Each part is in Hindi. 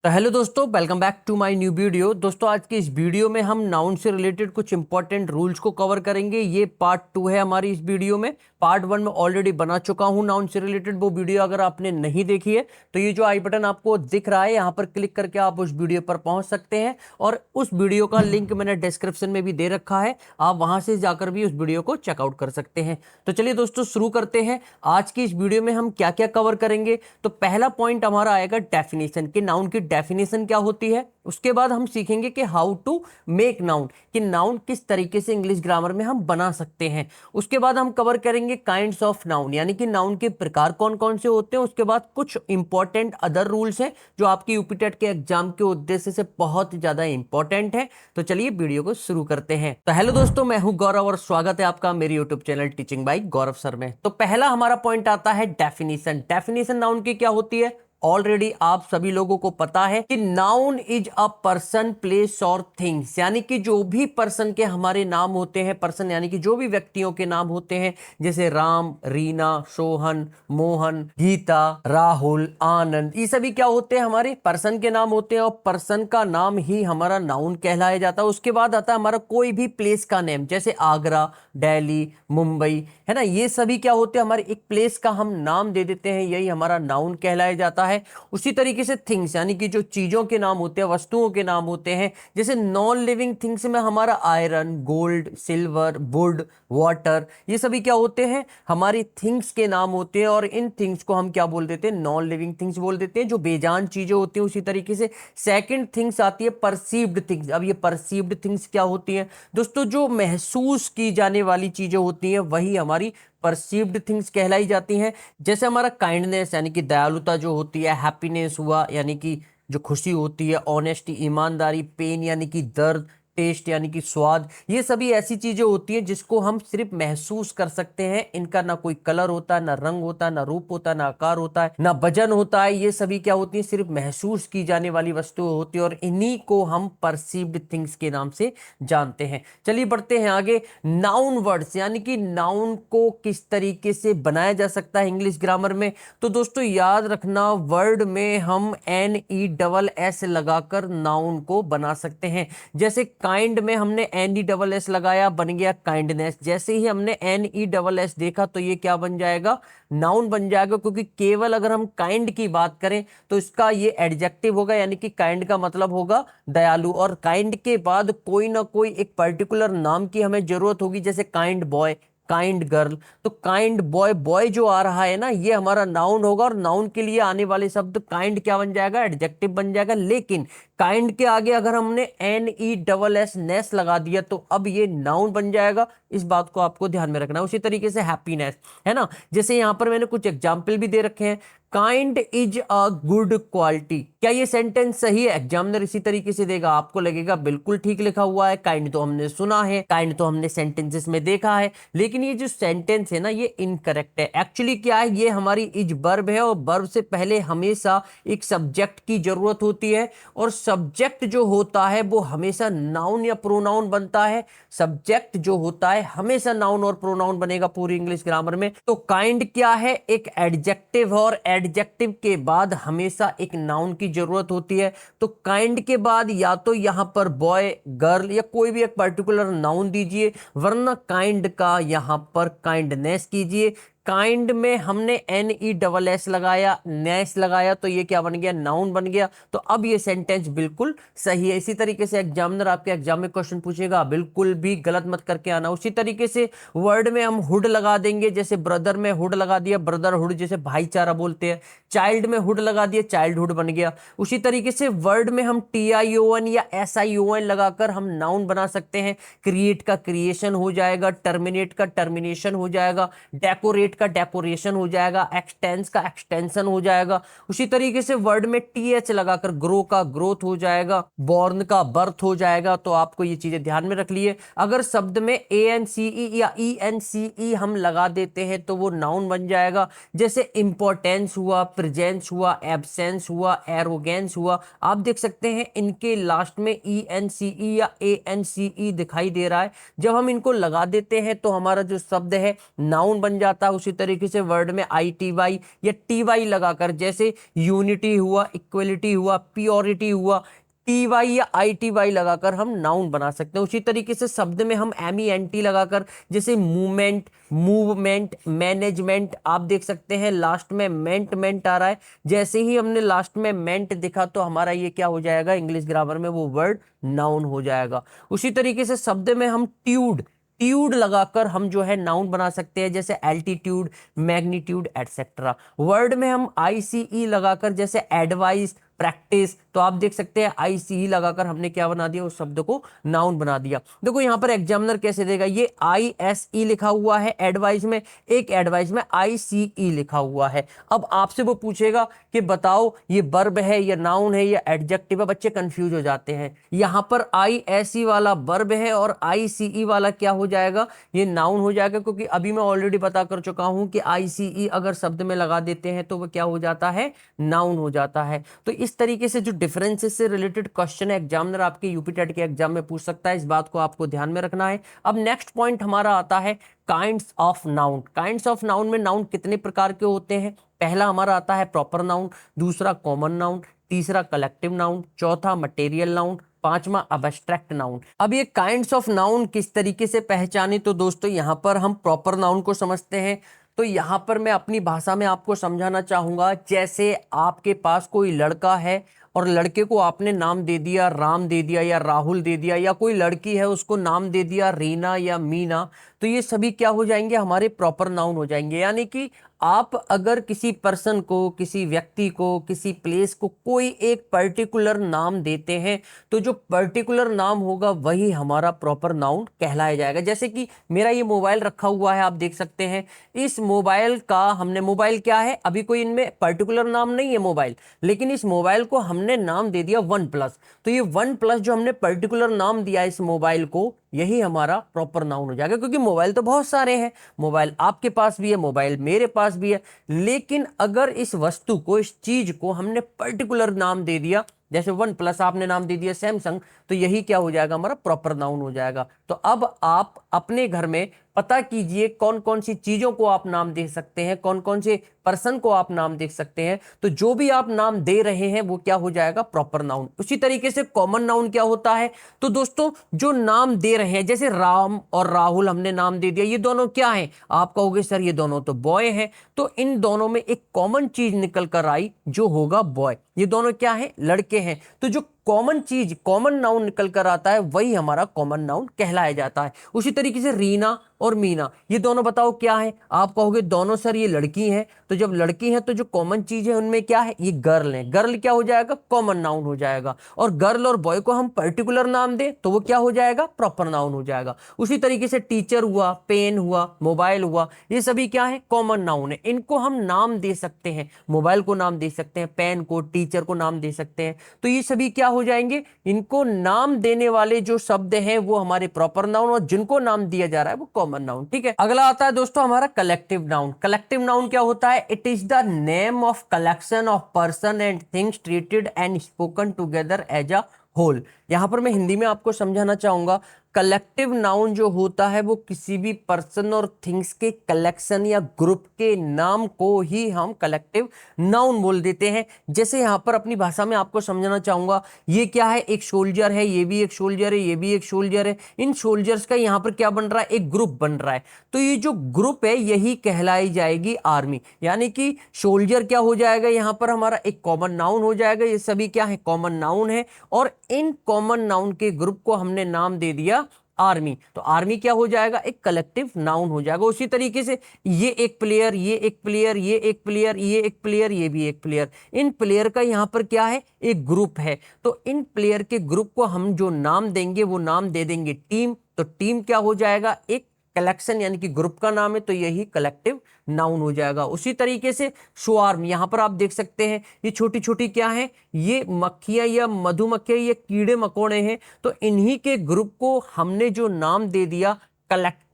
तो हेलो दोस्तों, welcome back to my new video. दोस्तों, आज की इस वीडियो में हम नाउन से रिलेटेड कुछ इंपॉर्टेंट रूल्स को कवर करेंगे। ये पार्ट 2 है हमारी इस वीडियो में। पार्ट 1 में ऑलरेडी बना चुका हूं नाउन से रिलेटेड, वो वीडियो अगर आपने नहीं देखी है तो ये जो आई बटन आपको दिख रहा है यहाँ पर क्लिक करके आप उस वीडियो पर पहुंच सकते हैं, और उस वीडियो का लिंक मैंने डिस्क्रिप्शन में भी दे रखा है, आप वहां से जाकर भी उस वीडियो को चेकआउट कर सकते हैं। तो चलिए दोस्तों, शुरू करते हैं। आज की इस वीडियो में हम क्या क्या कवर करेंगे। तो पहला पॉइंट हमारा आएगा डेफिनेशन, कि नाउन की डेफिनेशन क्या होती है। उसके बाद हम सीखेंगे कि हाउ टू मेक नाउन, कि नाउन किस तरीके से इंग्लिश ग्रामर में हम बना सकते हैं। उसके बाद हम कवर करेंगे काइंड्स ऑफ नाउन, यानी कि नाउन के प्रकार कौन कौन से होते हैं। उसके बाद कुछ इंपॉर्टेंट अदर रूल्स हैं जो आपकी यूपीटेट के एग्जाम के उद्देश्य से बहुत ज्यादा इंपॉर्टेंट है। तो चलिए वीडियो को शुरू करते हैं। तो हेलो दोस्तों, मैं हूं गौरव और स्वागत है आपका मेरे यूट्यूब चैनल टीचिंग बाय गौरव सर में। तो पहला हमारा पॉइंट आता है डेफिनेशन। डेफिनेशन नाउन की क्या होती है, ऑलरेडी आप सभी लोगों को पता है कि noun is a person, place और थिंग्स, यानी कि जो भी पर्सन के हमारे नाम होते हैं, पर्सन यानी कि जो भी व्यक्तियों के नाम होते हैं, जैसे राम, रीना, सोहन, मोहन, गीता, राहुल, आनंद, ये सभी क्या होते हैं, हमारे पर्सन के नाम होते हैं, और पर्सन का नाम ही हमारा नाउन कहलाया जाता है। उसके बाद आता है हमारा कोई भी प्लेस का नेम, जैसे आगरा, दिल्ली, मुंबई, है ना, ये सभी क्या होते हैं, हमारे एक प्लेस का हम नाम दे देते हैं, यही हमारा नाउन कहलाया जाता है। उसी तरीके से थिंग्स, यानी कि जो चीजों के नाम होते हैं, वस्तुओं के नाम होते हैं, जैसे नॉन लिविंग थिंग्स में हमारा iron, gold, silver, would, water, ये सभी क्या होते हैं, हमारी थिंग्स के नाम होते हैं। और इन थिंग्स को हम क्या बोल देते हैं, नॉन लिविंग थिंग्स बोल देते हैं, जो बेजान चीजें होती हैं। उसी तरीके से सेकंड थिंग्स आती है परसीव्ड थिंग्स। अब ये परसीव्ड थिंग्स क्या होती हैं दोस्तों, जो महसूस की जाने वाली चीजें होती हैं, वही हमारी परसीव्ड थिंग्स कहलाई जाती हैं। जैसे हमारा काइंडनेस यानी कि दयालुता जो होती है, हैप्पीनेस हुआ यानी कि जो खुशी होती है, ऑनेस्टी ईमानदारी, पेन यानी कि दर्द, टेस्ट यानी कि स्वाद, ये सभी ऐसी चीजें होती हैं जिसको हम सिर्फ महसूस कर सकते हैं। इनका ना कोई कलर होता है, ना रंग होता है, ना रूप होता है, ना आकार होता है, ना वजन होता है। ये सभी क्या होती हैं, सिर्फ महसूस की जाने वाली वस्तुएं होती है, और इन्हीं को हम परसीव्ड थिंग्स के नाम से जानते हैं। चलिए बढ़ते हैं आगे। नाउन वर्ड्स, यानी कि नाउन को किस तरीके से बनाया जा सकता है इंग्लिश ग्रामर में। तो दोस्तों याद रखना, वर्ड में हम NESS लगाकर नाउन को बना सकते हैं। जैसे काइंड में हमने NESS लगाया, बन गया काइंडनेस। जैसे ही हमने NESS देखा तो ये क्या बन जाएगा, नाउन बन जाएगा। क्योंकि केवल अगर हम काइंड की बात करें तो इसका ये एडजेक्टिव होगा, यानी कि काइंड का मतलब होगा दयालु, और काइंड के बाद कोई ना कोई एक पर्टिकुलर नाम की हमें जरूरत होगी, जैसे काइंड बॉय, काइंड गर्ल। तो काइंड बॉय, बॉय जो आ रहा है ना, ये हमारा नाउन होगा, और नाउन के लिए आने वाले शब्द काइंड क्या बन जाएगा, एडजेक्टिव बन जाएगा। लेकिन काइंड के आगे अगर हमने NESS नेस लगा दिया तो अब ये नाउन बन जाएगा। इस बात को आपको ध्यान में रखना है। उसी तरीके से हैप्पीनेस, है ना, जैसे यहां पर मैंने कुछ एग्जाम्पल भी दे रखे हैं। Kind is a good quality, क्या ये सेंटेंस सही है? एग्जामिनर इसी तरीके से देगा, आपको लगेगा बिल्कुल ठीक लिखा हुआ है, काइंड तो हमने सुना है, काइंड तो हमने सेंटेंसेस में देखा है। लेकिन ये जो सेंटेंस है ना, ये इनकरेक्ट है। एक्चुअली क्या है, ये हमारी इज वर्ब है, और वर्ब से पहले हमेशा एक सब्जेक्ट की जरूरत होती है, और सब्जेक्ट जो होता है वो हमेशा नाउन या प्रोनाउन बनता है। सब्जेक्ट जो होता है हमेशा नाउन और प्रोनाउन बनेगा पूरी इंग्लिश ग्रामर में। तो काइंड क्या है, एक एडजेक्टिव, और एडजेक्टिव के बाद हमेशा एक नाउन की जरूरत होती है। तो काइंड के बाद या तो यहां पर बॉय, गर्ल या कोई भी एक पर्टिकुलर नाउन दीजिए, वरना काइंड का यहां पर काइंडनेस कीजिए। काइंड में हमने NESS लगाया, नेस लगाया, तो ये क्या बन गया, नाउन बन गया। तो अब ये सेंटेंस बिल्कुल सही है। इसी तरीके से एग्जामिनर आपके एग्जाम में क्वेश्चन पूछेगा, बिल्कुल भी गलत मत करके आना। उसी तरीके से वर्ड में हम हुड लगा देंगे, जैसे ब्रदर में हुड लगा दिया, ब्रदरहुड, जैसे भाईचारा बोलते हैं। चाइल्ड में हुड लगा दिया, चाइल्डहुड बन गया। उसी तरीके से वर्ड में हम TION या SION लगाकर हम नाउन बना सकते हैं। क्रिएट का क्रिएशन हो जाएगा, टर्मिनेट का टर्मिनेशन हो जाएगा, डेकोरेट का डेकोरेशन हो जाएगा, एक्सटेंस का एक्सटेंशन हो जाएगा। उसी तरीके से वर्ड में TH लगाकर ग्रो का ग्रोथ हो जाएगा, बॉर्न का बर्थ हो जाएगा। तो आपको ये चीजें ध्यान में रख लिए। अगर शब्द में ANCE या ENCE हम लगा देते हैं तो वो नाउन बन जाएगा। जैसे इंपॉर्टेंस हुआ, प्रेजेंस हुआ, एब्सेंस हुआ, एरोगेंस हुआ, आप देख सकते हैं इनके लास्ट में ENCE या ANCE दिखाई दे रहा है। जब हम इनको लगा देते हैं तो हमारा जो शब्द है नाउन बन जाता है। उसी तरीके से वर्ड में ITY या TY लगाकर, जैसे यूनिटी हुआ, इक्वलिटी हुआ, प्योरिटी हुआ, TY या ITY लगाकर हम नाउन बना सकते हैं। उसी तरीके से शब्द में हम MENT लगाकर, जैसे मूवमेंट, मूवमेंट, मैनेजमेंट, आप देख सकते हैं लास्ट में मेंट आ रहा है। जैसे ही हमने लास्ट में मेंट दिखा तो हमारा ये क्या हो जाएगा, इंग्लिश ग्रामर में वो वर्ड नाउन हो जाएगा। उसी तरीके से शब्द में हम ट्यूड लगाकर हम जो है नाउन बना सकते हैं, जैसे एल्टीट्यूड, मैग्नीट्यूड एटसेट्रा। वर्ड में हम ICE लगाकर, जैसे एडवाइस, प्रैक्टिस, तो आप देख सकते हैं ICE लगाकर हमने क्या बना दिया, उस शब्द को नाउन बना दिया। देखो यहां पर एग्जामिनर कैसे देगा, ये ISE लिखा हुआ है एडवाइस में, एक एडवाइस में ICE लिखा हुआ है। अब आपसे वो पूछेगा कि बताओ ये वर्ब है या नाउन है या एडजेक्टिव है, बच्चे कंफ्यूज हो जाते हैं। यहां पर ISE वाला वर्ब है और ICE वाला क्या हो जाएगा, ये नाउन हो जाएगा, क्योंकि अभी मैं ऑलरेडी पता कर चुका हूं कि ICE अगर शब्द में लगा देते हैं तो वो क्या हो जाता है, नाउन हो जाता है। तो इस तरीके से जो डिफरेंसेस से रिलेटेड क्वेश्चन है एग्जामिनर आपके यूपी टेट के एग्जाम में पूछ सकता है, इस बात को आपको ध्यान में रखना है। अब नेक्स्ट पॉइंट हमारा आता है kinds of noun. Kinds of noun में नाउन कितने प्रकार के होते हैं, पहला हमारा आता है प्रॉपर नाउन, दूसरा कॉमन नाउन, तीसरा कलेक्टिव नाउन, चौथा मटेरियल नाउन, पांचवा अबस्ट्रैक्ट नाउन। अब ये काइंड्स ऑफ नाउन किस तरीके से पहचाने, तो दोस्तों यहां पर हम प्रॉपर नाउन को समझते हैं। तो यहां पर मैं अपनी भाषा में आपको समझाना चाहूंगा, जैसे आपके पास कोई लड़का है और लड़के को आपने नाम दे दिया राम दे दिया या राहुल दे दिया, या कोई लड़की है उसको नाम दे दिया रीना या मीना, तो ये सभी क्या हो जाएंगे, हमारे प्रॉपर नाउन हो जाएंगे। यानी कि आप अगर किसी पर्सन को, किसी व्यक्ति को, किसी प्लेस को कोई एक पर्टिकुलर नाम देते हैं तो जो पर्टिकुलर नाम होगा वही हमारा प्रॉपर नाउन कहलाया जाएगा। जैसे कि मेरा ये मोबाइल रखा हुआ है, आप देख सकते हैं, इस मोबाइल का हमने, मोबाइल क्या है, अभी कोई इनमें पर्टिकुलर नाम नहीं है मोबाइल, लेकिन इस मोबाइल को हमने नाम दे दिया OnePlus। तो ये OnePlus जो हमने पर्टिकुलर नाम दिया इस मोबाइल को, यही हमारा प्रॉपर नाउन हो जाएगा। क्योंकि मोबाइल तो बहुत सारे हैं, मोबाइल आपके पास भी है, मोबाइल मेरे पास भी है, लेकिन अगर इस वस्तु को, इस चीज को हमने पर्टिकुलर नाम दे दिया, जैसे OnePlus आपने नाम दे दिया सैमसंग, तो यही क्या हो जाएगा, हमारा प्रॉपर नाउन हो जाएगा। तो अब आप अपने घर में पता कीजिए कौन कौन सी चीजों को आप नाम दे सकते हैं, कौन कौन से पर्सन को आप नाम दे सकते हैं, तो जो भी आप नाम दे रहे हैं वो क्या हो जाएगा, प्रॉपर नाउन। उसी तरीके से कॉमन नाउन क्या होता है, तो दोस्तों जो नाम दे रहे हैं, जैसे राम और राहुल हमने नाम दे दिया, ये दोनों क्या हैं, आप कहोगे सर ये दोनों तो बॉय हैं, तो इन दोनों में एक कॉमन चीज निकल कर आई जो होगा बॉय। ये दोनों क्या है, लड़के हैं, तो जो कॉमन चीज, कॉमन नाउन निकल कर आता है वही हमारा कॉमन नाउन कहलाया जाता है। उसी तरीके से रीना और मीना, ये दोनों बताओ क्या है, आप कहोगे दोनों सर ये लड़की हैं, तो जब लड़की हैं तो जो कॉमन चीज है उनमें क्या है, ये गर्ल है, गर्ल क्या हो जाएगा, कॉमन नाउन हो जाएगा। और गर्ल और बॉय को हम पर्टिकुलर नाम दे तो वो क्या हो जाएगा, प्रॉपर नाउन हो जाएगा। उसी तरीके से टीचर हुआ, पेन हुआ, मोबाइल हुआ, ये सभी क्या है, कॉमन नाउन है, इनको हम नाम दे सकते हैं, मोबाइल को नाम दे सकते हैं, पेन को, टीचर को नाम दे सकते हैं, तो ये सभी क्या हो जाएंगे, इनको नाम देने वाले जो शब्द हैं वो हमारे प्रॉपर नाउन, और जिनको नाम दिया जा रहा है वो कॉमन नाउन। ठीक है, अगला आता है दोस्तों हमारा कलेक्टिव नाउन। कलेक्टिव नाउन क्या होता है, it is the name of collection of person and things treated and spoken together as a whole. यहां पर मैं हिंदी में आपको समझाना चाहूंगा, कलेक्टिव नाउन जो होता है वो किसी भी पर्सन और थिंग्स के कलेक्शन या ग्रुप के नाम को ही हम कलेक्टिव नाउन बोल देते हैं। जैसे यहां पर अपनी भाषा में आपको समझाना चाहूंगा, ये क्या है, एक सोल्जर है, ये भी एक सोल्जर है, ये भी एक सोल्जर है, इन सोल्जर्स का यहां पर क्या बन रहा है, एक ग्रुप बन रहा है, तो ये जो ग्रुप है यही कहलाई जाएगी आर्मी। यानी कि सोल्जर क्या हो जाएगा, यहां पर हमारा एक कॉमन नाउन हो जाएगा, ये सभी क्या है, कॉमन नाउन है, और इन कॉमन नाउन के ग्रुप को हमने नाम दे दिया आर्मी, तो आर्मी क्या हो जाएगा, एक कलेक्टिव नाउन हो जाएगा। उसी तरीके से ये एक प्लेयर, ये एक प्लेयर, ये एक प्लेयर, ये एक प्लेयर, ये भी एक प्लेयर, इन प्लेयर का यहां पर क्या है, एक ग्रुप है, तो इन प्लेयर के ग्रुप को हम जो नाम देंगे वो नाम दे देंगे टीम, तो टीम क्या हो जाएगा, एक कलेक्शन यानी कि ग्रुप का नाम है, तो यही कलेक्टिव नाउन हो जाएगा। उसी तरीके से स्वार्म, यहां पर आप देख सकते हैं ये छोटी छोटी क्या है, ये मक्खियां या मधुमक्खियां, ये कीड़े मकोड़े हैं, तो इन्हीं के ग्रुप को हमने जो नाम दे दिया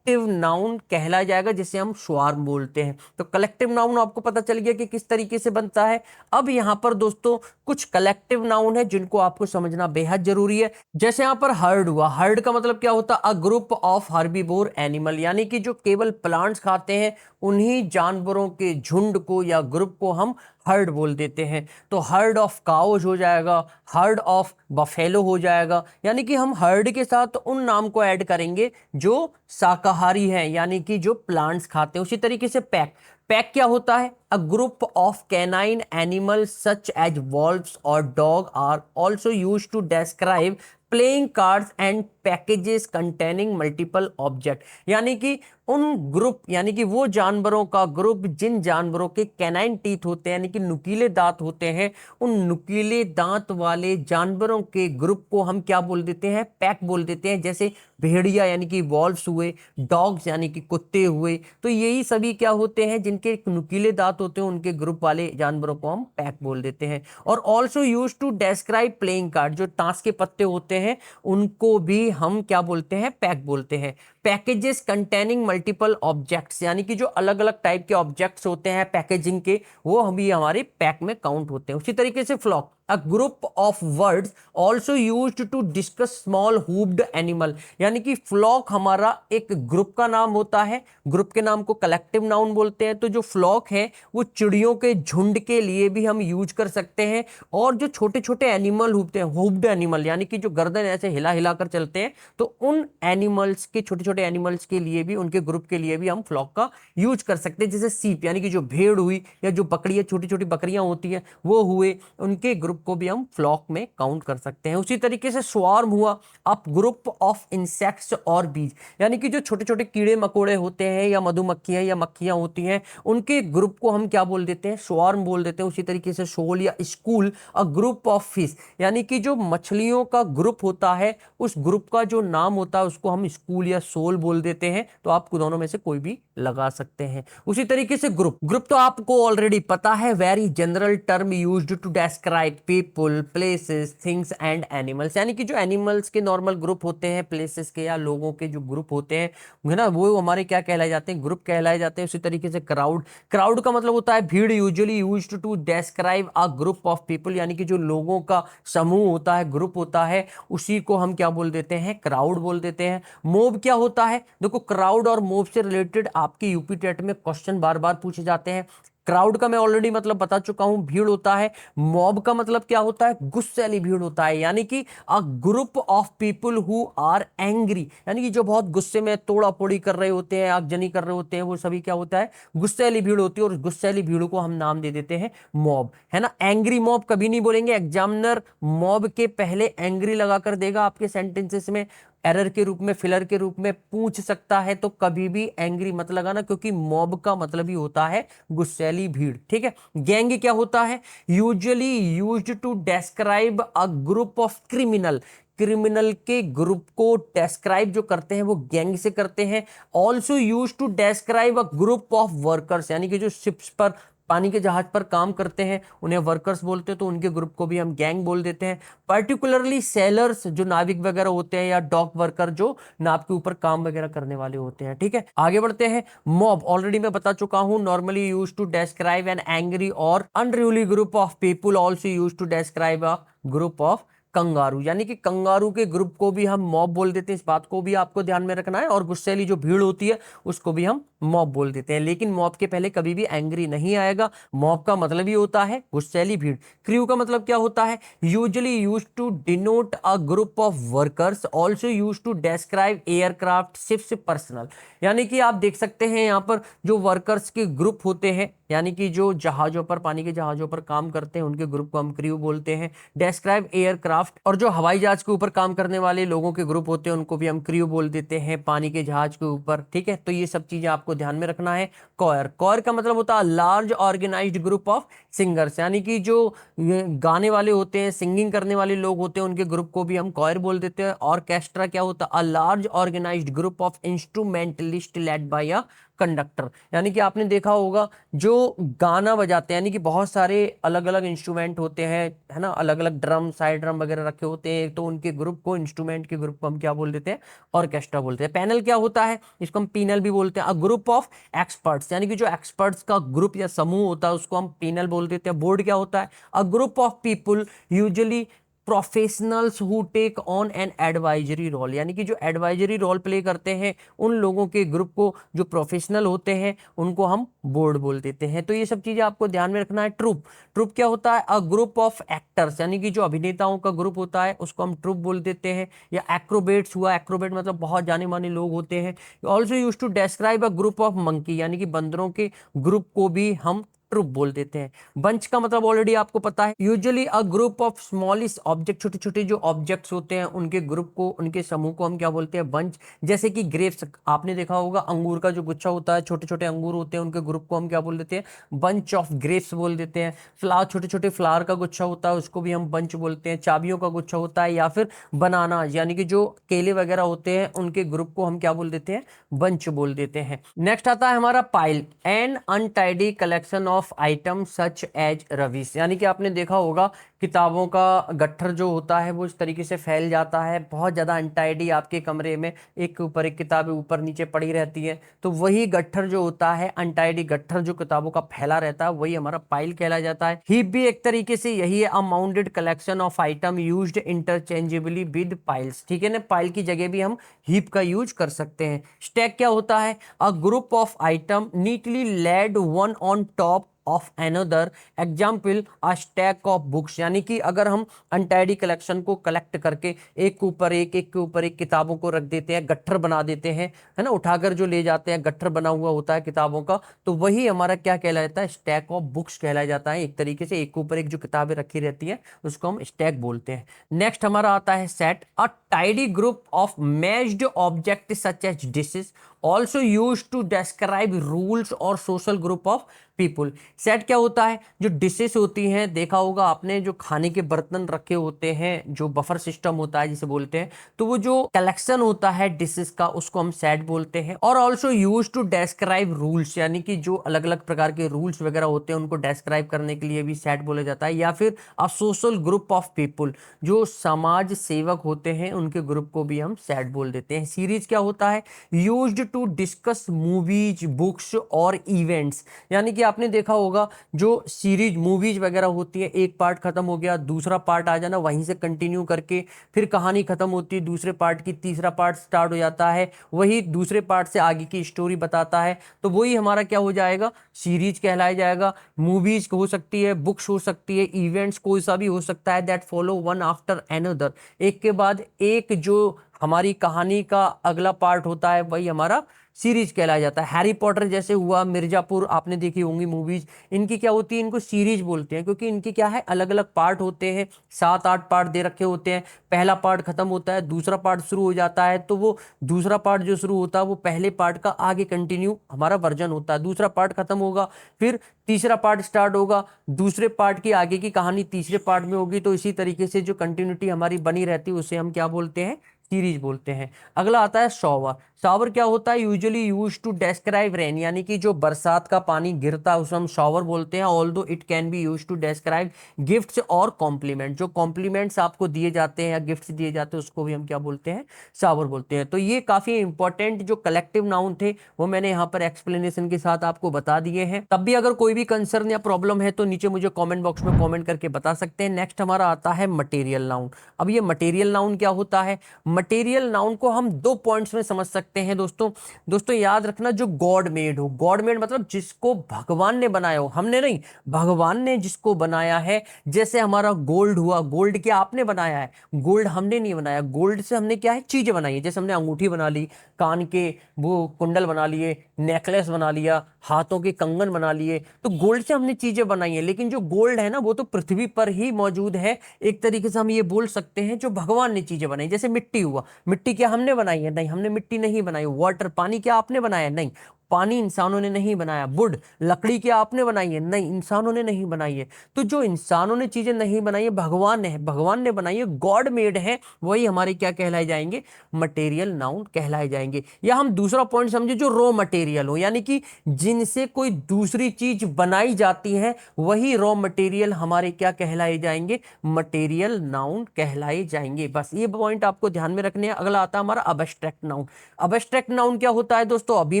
कलेक्टिव नाउन कहला जाएगा, जिसे हम स्वार्म बोलते हैं। तो कलेक्टिव नाउन आपको पता चल गया कि किस तरीके से बनता है। अब यहां पर दोस्तों कुछ कलेक्टिव नाउन है जिनको आपको समझना बेहद जरूरी है। जैसे यहां पर हर्ड हुआ, हर्ड का मतलब क्या होता है? A group of herbivore animal, यानी कि जो केवल प्लांट्स खाते हैं उन्हीं जानवरों के झुंड को या ग्रुप को हम हर्ड बोल देते हैं। तो हर्ड ऑफ काउज हो जाएगा, हर्ड ऑफ बफेलो हो जाएगा, यानी कि हम हर्ड के साथ उन नाम को ऐड करेंगे जो शाकाहारी हैं, यानी कि जो प्लांट्स खाते हैं। उसी तरीके से पैक, पैक क्या होता है? A group of canine animal such as wolves और dog are also used to describe playing cards and packages containing multiple object, यानी कि उन ग्रुप, यानी कि वो जानवरों का ग्रुप जिन जानवरों के कैनाइन टीथ होते हैं, यानी कि नुकीले दांत होते हैं, उन नुकीले दांत वाले जानवरों के ग्रुप को हम क्या बोल देते हैं? पैक बोल देते हैं। जैसे भेड़िया यानी कि वॉल्व्स हुए, डॉग्स यानी कि कुत्ते हुए, तो यही सभी क्या होते हैं? जिनके नुकीले दांत होते हैं उनके ग्रुप वाले जानवरों को हम पैक बोल देते हैं। और also use to describe playing card, जो ताश के पत्ते होते हैं उनको भी हम क्या बोलते हैं? पैक बोलते हैं। पैकेजेस कंटेनिंग मल्टीपल ऑब्जेक्ट्स, यानी कि जो अलग अलग टाइप के ऑब्जेक्ट्स होते हैं पैकेजिंग के, वो भी हमारे पैक में काउंट होते हैं। उसी तरीके से flock, a group of words also used to discuss small hooved animal, यानी कि फ्लॉक हमारा एक ग्रुप का नाम होता है। ग्रुप के नाम को कलेक्टिव नाउन बोलते हैं। तो जो फ्लॉक है वो चिड़ियों के झुंड के लिए भी हम यूज कर सकते हैं। और जो छोटे छोटे एनिमल होते हैं, हूप्ड एनिमल, यानी कि जो गर्दन ऐसे हिला हिला कर चलते हैं, तो उन एनिमल्स के, छोटे छोटे एनिमल्स के लिए भी, उनके ग्रुप के लिए भी हम फ्लॉक का यूज कर सकते हैं। जैसे सीप, यानी कि जो भेड़ हुई या जो बकरियां, छोटी छोटी बकरियां होती हैं वो हुए, उनके ग्रुप को भी हम फ्लॉक में काउंट कर सकते हैं। उसी तरीके से स्वार्म हुआ, अ ग्रुप ऑफ इंसेक्ट्स और बीज, यानी कि जो छोटे छोटे कीड़े मकोड़े होते हैं या मधुमक्खियां या मक्खियां होती हैं, उनके ग्रुप को हम क्या बोल देते हैं? स्वार्म बोल देते हैं। उसी तरीके से शोल या school, a group of fish, यानी कि जो मछलियों का ग्रुप होता है उस ग्रुप का जो नाम होता है उसको हम स्कूल या सोल बोल देते हैं। तो आप दोनों में से कोई भी लगा सकते हैं। उसी तरीके से ग्रुप, ग्रुप तो आपको ऑलरेडी पता है, very general term used to describe people, places, things and animals, यानी कि जो एनिमल्स के नॉर्मल ग्रुप होते हैं, प्लेसेस के या लोगों के जो ग्रुप होते हैं, है ना, वो हमारे क्या कहलाए जाते हैं? ग्रुप कहलाए जाते हैं। उसी तरीके से क्राउड, क्राउड का मतलब होता है भीड़, usually used to describe a group of people, यानी कि जो लोगों का समूह होता है, ग्रुप होता है, उसी को हम क्या बोल देते हैं? क्राउड बोल देते हैं। मोब क्या होता है? देखो, क्राउड और मोब से रिलेटेड आपके यूपी टेट में क्वेश्चन बार बार पूछे जाते हैं। क्राउड का मैं ऑलरेडी मतलब बता चुका हूं, भीड़ होता है। मॉब का मतलब क्या होता है? गुस्से वाली भीड़ होता है, यानी कि a group of people who are angry, यानी कि जो बहुत गुस्से में तोड़ा फोड़ी कर रहे होते हैं, आगजनी कर रहे होते हैं, वो सभी क्या होता है? गुस्से वाली भीड़ होती है। और गुस्से वाली भीड़ को हम नाम दे देते हैं मॉब, है ना। एंग्री मॉब कभी नहीं बोलेंगे। एग्जामिनर मॉब के पहले एंग्री लगाकर देगा आपके सेंटेंसेस में, एरर के रूप में, फिलर के रूप में पूछ सकता है। तो कभी भी एंग्री मत लगाना, क्योंकि मॉब का मतलब ही होता है गुस्सैली भीड़, ठीक है। गैंग क्या होता है? Usually used to describe a group of criminal, criminal के ग्रुप को डिस्क्राइब जो करते हैं वो गैंग से करते हैं। Also use to describe a group of workers, यानी कि जो शिप्स पर, पानी के जहाज पर काम करते हैं उन्हें वर्कर्स बोलते हैं, तो उनके ग्रुप को भी हम गैंग बोल देते हैं। पर्टिकुलरली सेलर्स, जो नाविक वगैरह होते हैं, या डॉक वर्कर जो नाव के ऊपर काम वगैरह करने वाले होते हैं, ठीक है। आगे बढ़ते हैं। मॉब ऑलरेडी मैं बता चुका हूं, normally use to describe an angry और unruly group of people, also use to describe a group of kangaroo, यानी कि कंगारू के ग्रुप को भी हम मॉब बोल देते हैं। इस बात को भी आपको ध्यान में रखना है। और गुस्सैली जो भीड़ होती है उसको भी हम मॉब बोल देते हैं। लेकिन मॉब के पहले कभी भी एंग्री नहीं आएगा। मॉब का मतलब ही होता है गुस्सैली भीड़। क्रू का मतलब क्या होता है? Usually used to denote a group of workers, also used to describe aircraft, ships, personnel, यानी कि आप देख सकते हैं यहाँ पर जो वर्कर्स के ग्रुप होते हैं, यानी कि जो जहाजों पर, पानी के जहाजों पर काम करते हैं, उनके ग्रुप को हम क्रू बोलते हैं। डिस्क्राइब एयरक्राफ्ट, और जो हवाई जहाज के ऊपर काम करने वाले लोगों के ग्रुप होते हैं उनको भी हम क्रू बोल देते हैं, पानी के जहाज के ऊपर, ठीक है। तो ये सब चीजें आपको ध्यान में रखना है। कॉयर, कॉयर का मतलब होता है large organised group of singers, यानी कि जो गाने वाले होते हैं, सिंगिंग करने वाले लोग होते हैं, उनके ग्रुप को भी हम कॉयर बोल देते हैं। ऑर्केस्ट्रा क्या होता है? A large organised group of instrumentalist led by a conductor. यानी कि आपने देखा होगा जो गाना बजाते हैं, यानी कि बहुत सारे अलग अलग इंस्ट्रूमेंट होते हैं, है ना, अलग अलग ड्रम, साइड ड्रम वगैरह रखे होते हैं, तो उनके ग्रुप को, इंस्ट्रूमेंट के ग्रुप को हम क्या बोल देते हैं? ऑर्केस्ट्रा बोलते हैं। पैनल क्या होता है? इसको हम पीनल भी बोलते हैं। अ ग्रुप ऑफ एक्सपर्ट्स, यानी कि जो एक्सपर्ट्स का ग्रुप या समूह होता है उसको हम पीनल बोल देते हैं। बोर्ड क्या होता है? A group of people usually professionals who take on an advisory role, यानी कि जो एडवाइजरी रोल प्ले करते हैं उन लोगों के ग्रुप को, जो प्रोफेशनल होते हैं उनको हम बोर्ड बोल देते हैं। तो ये सब चीजें आपको ध्यान में रखना है। ट्रुप, ट्रुप क्या होता है? अ ग्रुप ऑफ एक्टर्स, यानी कि जो अभिनेताओं का ग्रुप होता है उसको हम ट्रुप बोल देते हैं। या एक्रोबेट्स हुआ, एक्रोबेट मतलब बहुत जाने माने लोग होते हैं। Also use to describe a group of monkey, यानी कि बंदरों के ग्रुप को भी हम ट्रुप बोल देते हैं। बंच का मतलब ऑलरेडी आपको पता है, usually a group of smallest object, छोटे छोटे जो ऑब्जेक्ट्स होते हैं उनके ग्रुप को, उनके समूह को हम क्या बोलते हैं? बंच। जैसे कि ग्रेप्स, आपने देखा होगा अंगूर का जो गुच्छा होता है, छोटे छोटे अंगूर होते हैं, उनके ग्रुप को हम क्या बोल देते हैं? बंच ऑफ ग्रेप्स बोल देते हैं। फ्लावर, छोटे छोटे फ्लावर का गुच्छा होता है उसको भी हम बंच बोलते हैं। चाबियों का गुच्छा होता है, या फिर बनाना, यानी कि जो केले वगैरह होते हैं उनके ग्रुप को हम क्या बोल देते हैं? बंच बोल देते हैं। नेक्स्ट आता है हमारा pile, an untidy collection of item such as रविस, यानी कि आपने देखा होगा किताबों का गट्ठर जो होता है वो इस तरीके से फैल जाता है, बहुत ज्यादा अनटाइडी, आपके कमरे में एक के ऊपर एक किताबें ऊपर नीचे पड़ी रहती है, तो वही गट्ठर जो होता है, अनटाइडी गट्ठर जो किताबों का फैला रहता है, वही हमारा पाइल कहला जाता है। हीप भी एक तरीके से यही है, amounted collection of item used interchangeably with piles, ठीक है ना, पाइल की जगह भी हम हीप का यूज कर सकते हैं। स्टैक क्या होता है? A group of item neatly laid one on top of another, example a stack of books, यानी कि अगर हम अनटाइडी कलेक्शन को कलेक्ट करके एक के ऊपर एक के ऊपर एक किताबों को रख देते हैं, गट्ठर बना देते हैं, है ना, उठाकर जो ले जाते हैं, गट्ठर बना हुआ होता है किताबों का, तो वही हमारा क्या कहलाता है? स्टैक ऑफ बुक्स कहलाया जाता है। एक तरीके से एक के ऊपर एक जो किताबें रखी रहती है उसको हम स्टैक बोलते हैं। नेक्स्ट हमारा आता है set, a tidy group of matched object such as dishes, also use to describe rules और social group of people. Set क्या होता है? जो डिशेस होती हैं, देखा होगा आपने, जो खाने के बर्तन रखे होते हैं, जो बफर सिस्टम होता है जिसे बोलते हैं, तो वो जो कलेक्शन होता है डिशेस का उसको हम सेट बोलते हैं। और also use to describe rules, यानी कि जो अलग अलग प्रकार के रूल्स वगैरह होते हैं उनको डिस्क्राइब करने के लिए भी सेट बोला जाता है। या फिर a social group of people, जो समाज सेवक होते हैं उनके ग्रुप को भी हम सेट बोल देते हैं। सीरीज क्या होता है? Used to discuss movies, books और इवेंट्स, यानी कि आपने देखा होगा जो सीरीज मूवीज वगैरह होती है, एक पार्ट खत्म हो गया, दूसरा पार्ट आ जाना, वहीं से कंटिन्यू करके फिर कहानी खत्म होती है, दूसरे पार्ट की तीसरा पार्ट स्टार्ट हो जाता है, वही दूसरे पार्ट से आगे की स्टोरी बताता है, तो वही हमारा क्या हो जाएगा? सीरीज कहलाया जाएगा। मूवीज हो सकती है, बुक्स हो सकती है, इवेंट्स कोई सा भी हो सकता है, that follow one after another, एक के बाद एक जो हमारी कहानी का अगला पार्ट होता है वही हमारा सीरीज कहलाया जाता है। हैरी पॉटर जैसे हुआ, मिर्जापुर आपने देखी होंगी मूवीज, इनकी क्या होती है? इनको सीरीज बोलते हैं, क्योंकि इनकी क्या है, अलग अलग पार्ट होते हैं, 7-8 पार्ट दे रखे होते हैं। पहला पार्ट खत्म होता है, दूसरा पार्ट शुरू हो जाता है, तो वो दूसरा पार्ट जो शुरू होता है वो पहले पार्ट का आगे कंटिन्यू हमारा वर्जन होता है। दूसरा पार्ट खत्म होगा, फिर तीसरा पार्ट स्टार्ट होगा, दूसरे पार्ट की आगे की कहानी तीसरे पार्ट में होगी, तो इसी तरीके से जो कंटिन्यूटी हमारी बनी रहती है उसे हम क्या बोलते हैं? सीरीज बोलते हैं। अगला आता है शॉवर। शॉवर क्या होता है? Usually use to describe rain, यानी कि जो बरसात का पानी गिरता है उसे हम शॉवर बोलते हैं। Although it can be use to describe gifts और कॉम्प्लीमेंट, जो कॉम्प्लीमेंट्स आपको दिए जाते हैं या गिफ्ट्स दिए जाते हैं उसको भी हम क्या बोलते हैं? शॉवर बोलते हैं। तो ये काफी इंपॉर्टेंट जो कलेक्टिव नाउन थे वो मैंने यहाँ पर एक्सप्लेनेशन के साथ आपको बता दिए हैं। तब भी अगर कोई भी कंसर्न या प्रॉब्लम है तो नीचे मुझे कॉमेंट बॉक्स में कॉमेंट करके बता सकते हैं। नेक्स्ट हमारा आता है मटेरियल नाउन। अब ये मटेरियल नाउन क्या होता है? मटेरियल नाउन को हम 2 पॉइंट्स में समझ सकते हैं दोस्तों याद रखना, जो गॉड मेड हो, गॉड मेड मतलब जिसको भगवान ने बनाया हो, हमने नहीं, भगवान ने जिसको बनाया है। जैसे हमारा गोल्ड हुआ, गोल्ड क्या आपने बनाया है? गोल्ड हमने नहीं बनाया, गोल्ड से हमने क्या है, चीजें बनाई है। जैसे हमने अंगूठी बना ली, कान के वो कुंडल बना लिए, नेकलेस बना लिया, हाथों के कंगन बना लिए, तो गोल्ड से हमने चीजें बनाई है। लेकिन जो गोल्ड है ना वो तो पृथ्वी पर ही मौजूद है। एक तरीके से हम ये बोल सकते हैं जो भगवान ने चीजें बनाई। जैसे मिट्टी हुआ, मिट्टी क्या हमने बनाई है? नहीं, हमने मिट्टी नहीं बनाई। वाटर, पानी क्या आपने बनाया? नहीं, पानी इंसानों ने नहीं बनाया। वुड, लकड़ी क्या आपने बनाई है? नहीं, इंसानों ने नहीं बनाई है। तो जो इंसानों ने चीजें नहीं बनाई है, भगवान ने बनाई है, गॉड मेड है, वही हमारे क्या कहलाए जाएंगे? मटेरियल नाउन कहलाए जाएंगे। या हम दूसरा पॉइंट समझे, जो रॉ मटेरियल हो, यानी कि जिनसे कोई दूसरी चीज बनाई जाती है, वही रॉ मटेरियल हमारे क्या कहलाए जाएंगे? मटेरियल नाउन कहलाए जाएंगे। बस ये पॉइंट आपको ध्यान में रखने हैं। अगला आता है हमारा अबस्ट्रैक्ट नाउन। अबस्ट्रैक्ट नाउन क्या होता है दोस्तों? अभी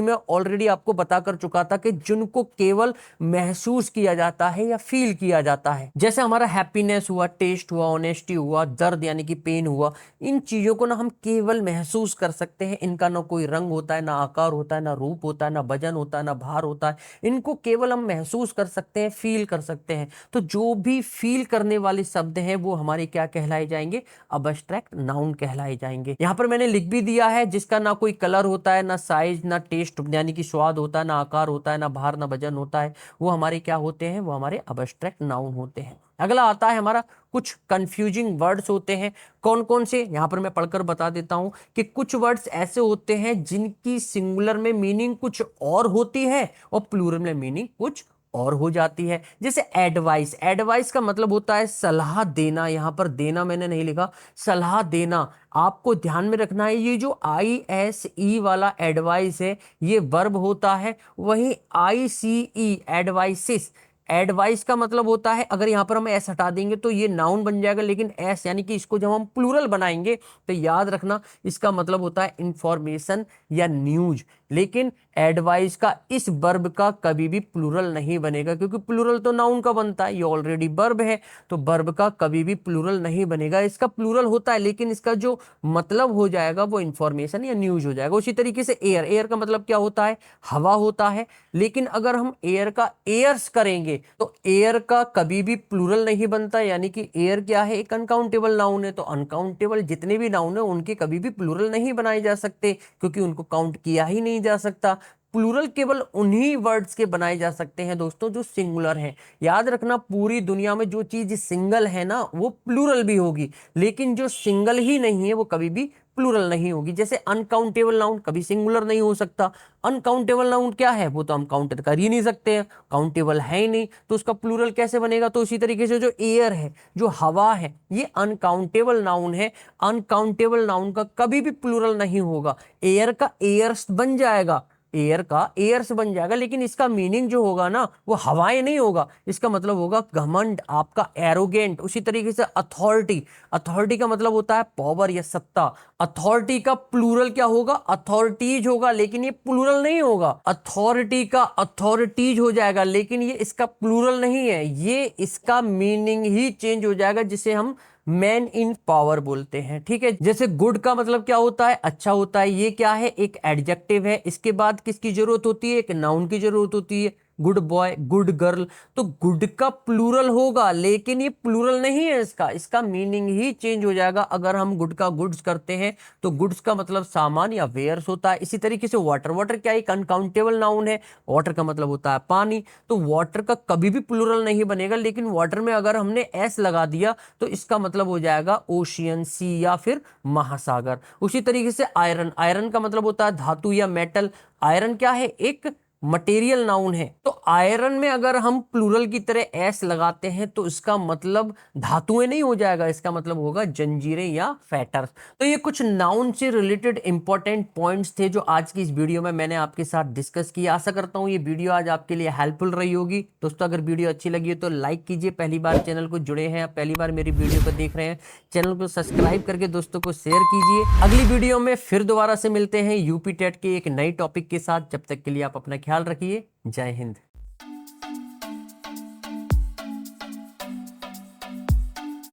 मैं ऑलरेडी आपको बता कर चुका था कि जिनको केवल महसूस किया जाता है या फील किया जाता है, जैसे हमारा हैप्पीनेस हुआ, टेस्ट हुआ, ऑनेस्टी हुआ, दर्द यानी कि पेन हुआ, इन चीजों को ना हम केवल महसूस कर सकते हैं। इनका ना कोई रंग होता है, ना आकार होता है, ना रूप होता है, ना वजन होता है, ना भार होता है। इनको केवल हम महसूस कर सकते हैं, फील कर सकते हैं। तो जो भी फील करने वाले शब्द हैं वो हमारे क्या कहलाए जाएंगे? अबस्ट्रैक्ट नाउन कहलाए जाएंगे। यहां पर मैंने लिख भी दिया है, जिसका ना कोई कलर होता है, ना साइज, ना टेस्ट यानी कि स्वाद होता है, ना आकार होता है, ना भार, ना वजन होता है, वो हमारे क्या होते हैं? वो हमारे अबस्ट्रैक्ट नाउन होते हैं। अगला आता है हमारा कुछ कंफ्यूजिंग वर्ड्स होते हैं। कौन कौन से? यहां पर मैं पढ़कर बता देता हूं कि कुछ वर्ड्स ऐसे होते हैं जिनकी सिंगुलर में मीनिंग कुछ और होती है और प्लूरल में मीनिंग कुछ और हो जाती है। जैसे एडवाइस, एडवाइस का मतलब होता है सलाह देना। यहां पर देना मैंने नहीं लिखा, सलाह देना। आपको ध्यान में रखना है, ये जो ISE वाला एडवाइस है ये वर्ब होता है, वही ICE एडवाइसिस, एडवाइस का मतलब होता है, अगर यहां पर हम एस हटा देंगे तो ये नाउन बन जाएगा, लेकिन एस यानी कि इसको जब हम प्लूरल बनाएंगे तो याद रखना इसका मतलब होता है इंफॉर्मेशन या न्यूज। लेकिन एडवाइस का, इस वर्ब का कभी भी प्लूरल नहीं बनेगा, क्योंकि प्लूरल तो नाउन का बनता है, ये ऑलरेडी वर्ब है, तो वर्ब का कभी भी प्लूरल नहीं बनेगा। इसका प्लूरल होता है लेकिन इसका जो मतलब हो जाएगा वो इंफॉर्मेशन या न्यूज हो जाएगा। उसी तरीके से एयर, एयर का मतलब क्या होता है? हवा होता है। लेकिन अगर हम एयर का एयर्स करेंगे तो एयर का कभी भी प्लूरल नहीं बनता, यानी कि एयर क्या है? एक अनकाउंटेबल नाउन है। तो अनकाउंटेबल जितने भी नाउन है उनके कभी भी प्लूरल नहीं बनाए जा सकते, क्योंकि उनको काउंट किया ही नहीं जा सकता। प्लूरल केवल उन्हीं वर्ड्स के बनाए जा सकते हैं दोस्तों जो सिंगुलर हैं। याद रखना, पूरी दुनिया में जो चीज सिंगल है ना वो प्लूरल भी होगी, लेकिन जो सिंगल ही नहीं है वो कभी भी प्लूरल नहीं होगी। जैसे अनकाउंटेबल नाउन कभी सिंगुलर नहीं हो सकता। अनकाउंटेबल नाउन क्या है? वो तो हम काउंट कर ही नहीं सकते हैं, काउंटेबल है ही नहीं, तो उसका प्लूरल कैसे बनेगा? तो उसी तरीके से जो एयर है, जो हवा है, ये अनकाउंटेबल नाउन है। अनकाउंटेबल नाउन का कभी भी प्लूरल नहीं होगा। एयर का एयर्स बन जाएगा, एयर का एयर्स बन जाएगा, लेकिन इसका मीनिंग जो होगा ना वो हवाएं नहीं होगा, इसका मतलब होगा घमंड, आपका एरोगेंट। उसी तरीके से अथॉरिटी, अथॉरिटी का मतलब होता है पावर या सत्ता। अथॉरिटी का प्लूरल क्या होगा? अथॉरिटीज होगा, लेकिन ये प्लूरल नहीं होगा। अथॉरिटी का अथॉरिटीज हो जाएगा, लेकिन ये इसका प्लूरल नहीं है, ये इसका मीनिंग ही चेंज हो जाएगा, जिसे हम मैन इन पावर बोलते हैं। ठीक है, जैसे गुड का मतलब क्या होता है? अच्छा होता है। ये क्या है? एक एडजेक्टिव है। इसके बाद किसकी जरूरत होती है? एक नाउन की जरूरत होती है। गुड बॉय, गुड गर्ल, तो गुड का प्लूरल होगा, लेकिन ये प्लूरल नहीं है, इसका मीनिंग ही चेंज हो जाएगा। अगर हम गुड का गुड्स करते हैं तो गुड्स का मतलब सामान या वेयर्स होता है। इसी तरीके से वाटर, वाटर क्या एक अनकाउंटेबल नाउन है, वाटर का मतलब होता है पानी, तो वाटर का कभी भी प्लूरल नहीं बनेगा, लेकिन वाटर में अगर हमने एस लगा दिया तो इसका मतलब हो जाएगा ओशियन, सी या फिर महासागर। उसी तरीके से आयरन, आयरन का मतलब होता है धातु या मेटल। आयरन क्या है? एक मटेरियल नाउन है। तो आयरन में अगर हम प्लूरल की तरह एस लगाते हैं तो इसका मतलब धातुएं नहीं हो जाएगा, इसका मतलब होगा जंजीरें या फैटर्स। तो ये कुछ नाउन से रिलेटेड इंपॉर्टेंट पॉइंट्स थे जो आज की इस वीडियो में मैंने आपके साथ डिस्कस किया। आशा करता हूं ये वीडियो आज आपके लिए हेल्पफुल रही होगी। दोस्तों अगर वीडियो अच्छी लगी हो तो लाइक कीजिए, पहली बार चैनल को जुड़े हैं, पहली बार मेरी वीडियो को देख रहे हैं, चैनल को सब्सक्राइब करके दोस्तों को शेयर कीजिए। अगली वीडियो में फिर दोबारा से मिलते हैं यूपी टेट के एक नई टॉपिक के साथ। जब तक के लिए आप अपना ख्याल रखिए। जय हिंद।